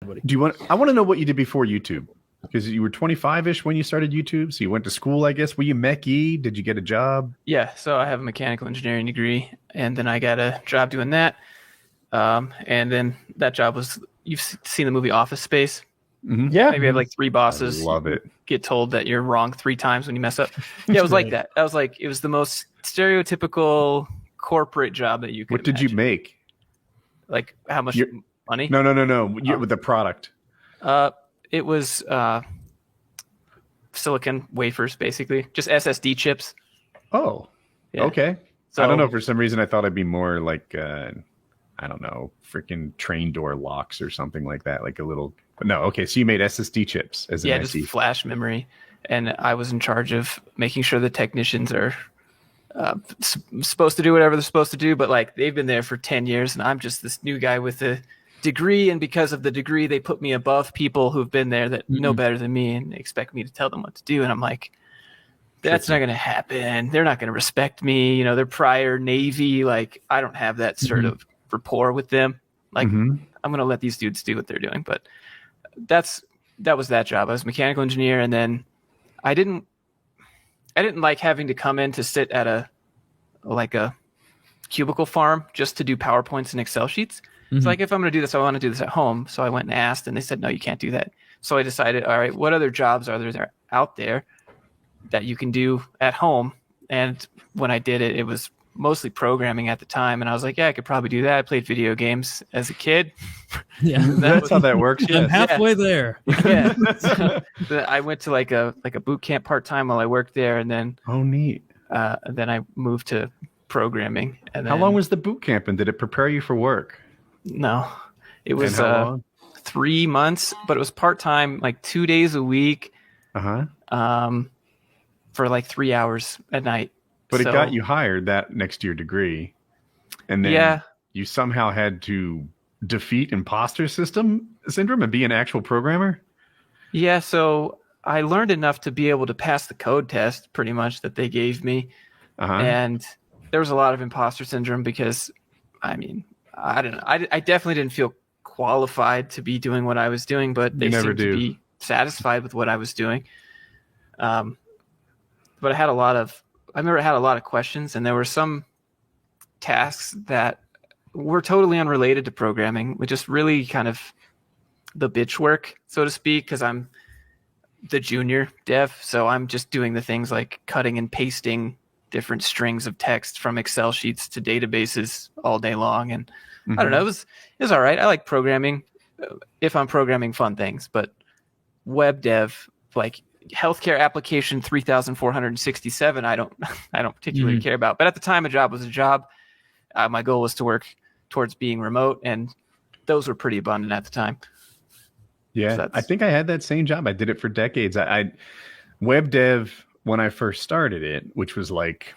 I want to know what you did before YouTube, because you were 25-ish when you started YouTube. So you went to school, I guess. Were you mech-y? Did you get a job? Yeah, so I have a mechanical engineering degree, and then I got a job doing that. And then that job was, you've seen the movie Office Space? Mm-hmm. Yeah. Maybe you have like 3 bosses. I love it. Get told that you're wrong 3 times when you mess up. Yeah, it was like that. That was like, it was the most stereotypical corporate job that you could What did you make? Like how much money? No. With the product. It was silicon wafers, basically. Just SSD chips. Oh, Yeah. okay. So, I don't know. For some reason, I thought it'd be more like, I don't know, freaking train door locks or something like that. Like a little. No, okay. So you made SSD chips as an just flash memory, and I was in charge of making sure the technicians are supposed to do whatever they're supposed to do. But like they've been there for 10 years, and I'm just this new guy with a degree, and because of the degree, they put me above people who've been there that know better than me and expect me to tell them what to do. And I'm like, that's not going to happen. They're not going to respect me. You know, they're prior Navy. Like, I don't have that sort of rapport with them. Like, I'm going to let these dudes do what they're doing. But that was that job. I was a mechanical engineer, and then I didn't like having to come in to sit at a cubicle farm just to do PowerPoints and Excel sheets. It's like, if I'm going to do this, I want to do this at home. So I went and asked, and they said, no, you can't do that. So I decided, all right, what other jobs are there out there that you can do at home? And when I did it, it was mostly programming at the time. And I was like, yeah, I could probably do that. I played video games as a kid. Yeah, that's how that works. I'm halfway there. Yeah. So I went to like a boot camp part-time while I worked there. And then, neat. Then I moved to programming. And then, how long was the boot camp, and did it prepare you for work? No, it was 3 months, but it was part-time, like 2 days a week. For like 3 hours at night. But it got you hired that next to your degree. And then you somehow had to defeat imposter syndrome and be an actual programmer? Yeah, so I learned enough to be able to pass the code test pretty much that they gave me. And there was a lot of imposter syndrome because, I mean, I don't know. I definitely didn't feel qualified to be doing what I was doing, but they seemed to be satisfied with what I was doing. But I remember I had a lot of questions, and there were some tasks that were totally unrelated to programming, which is really kind of the bitch work, so to speak, because I'm the junior dev. So I'm just doing the things like cutting and pasting different strings of text from Excel sheets to databases all day long. And I don't know, it was all right. I like programming if I'm programming fun things, but web dev, like healthcare application 3,467, I don't particularly care about. But at the time, a job was a job. My goal was to work towards being remote, and those were pretty abundant at the time. Yeah, so I think I had that same job. I did it for decades. I web dev, when I first started it, which was like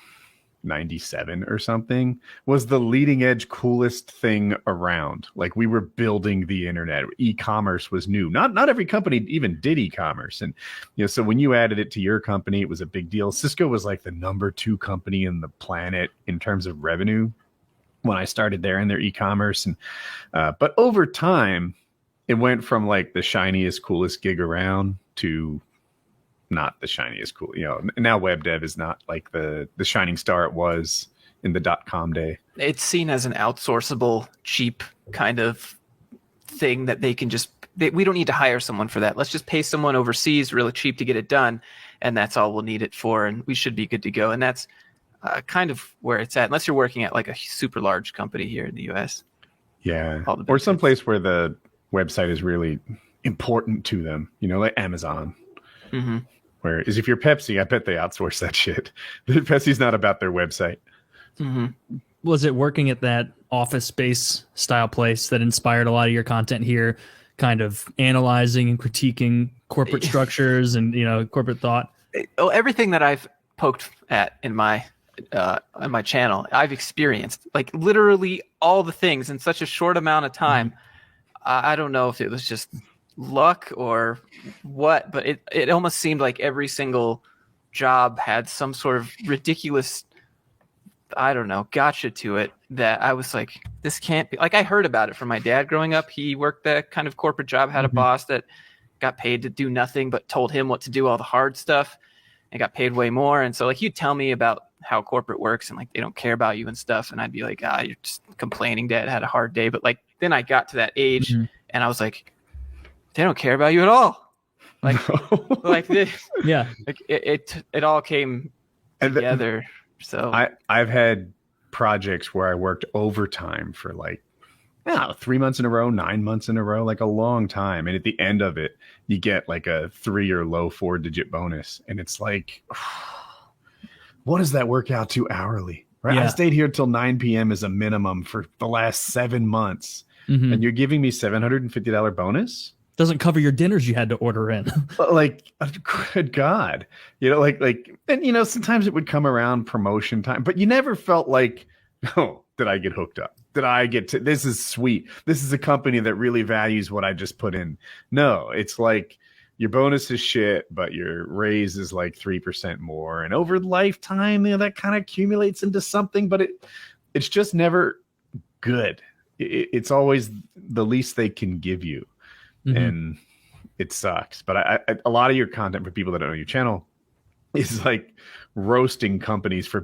97 or something, was the leading edge, coolest thing around. Like, we were building the internet. E-commerce was new. Not every company even did e-commerce. And, so when you added it to your company, it was a big deal. Cisco was like the number 2 company in the planet in terms of revenue when I started there in their e-commerce. And but over time, it went from like the shiniest, coolest gig around to not the shiniest cool. Now web dev is not like the shining star it was in the .com day. It's seen as an outsourceable, cheap kind of thing that they can we don't need to hire someone for that. Let's just pay someone overseas really cheap to get it done, and that's all we'll need it for, and we should be good to go. And that's kind of where it's at, unless you're working at like a super large company here in the US. Yeah, or someplace where the website is really important to them, like Amazon. Whereas if you're Pepsi, I bet they outsource that shit. Pepsi's not about their website. Was it working at that Office Space style place that inspired a lot of your content here, kind of analyzing and critiquing corporate structures and corporate thought? Everything that I've poked at in my on my channel, I've experienced, like, literally all the things in such a short amount of time. I don't know if it was just luck or what, but it almost seemed like every single job had some sort of ridiculous I don't know, gotcha to it that I was like, this can't be. Like, I heard about it from my dad growing up. He worked that kind of corporate job, had a boss that got paid to do nothing but told him what to do, all the hard stuff, and got paid way more. And so like he'd tell me about how corporate works and like they don't care about you and stuff, and I'd be like, you're just complaining, Dad had a hard day. But like then I got to that age and I was like, they don't care about you at all. Like like this, like it all came together. So I've had projects where I worked overtime for like 3 months in a row, 9 months in a row, like a long time. And at the end of it, you get like a 3 or low 4-digit bonus. And it's like, what does that work out to hourly? Right. I stayed here till 9 p.m. as a minimum for the last 7 months. And you're giving me $750 bonus? Doesn't cover your dinners you had to order in. Like, good God, and sometimes it would come around promotion time, but you never felt like, oh, did I get hooked up? Did I get to, this is sweet. This is a company that really values what I just put in. No, it's like your bonus is shit, but your raise is like 3% more. And over lifetime, that kind of accumulates into something, but it's just never good. It's always the least they can give you. And it sucks. But a lot of your content for people that don't know your channel is like roasting companies for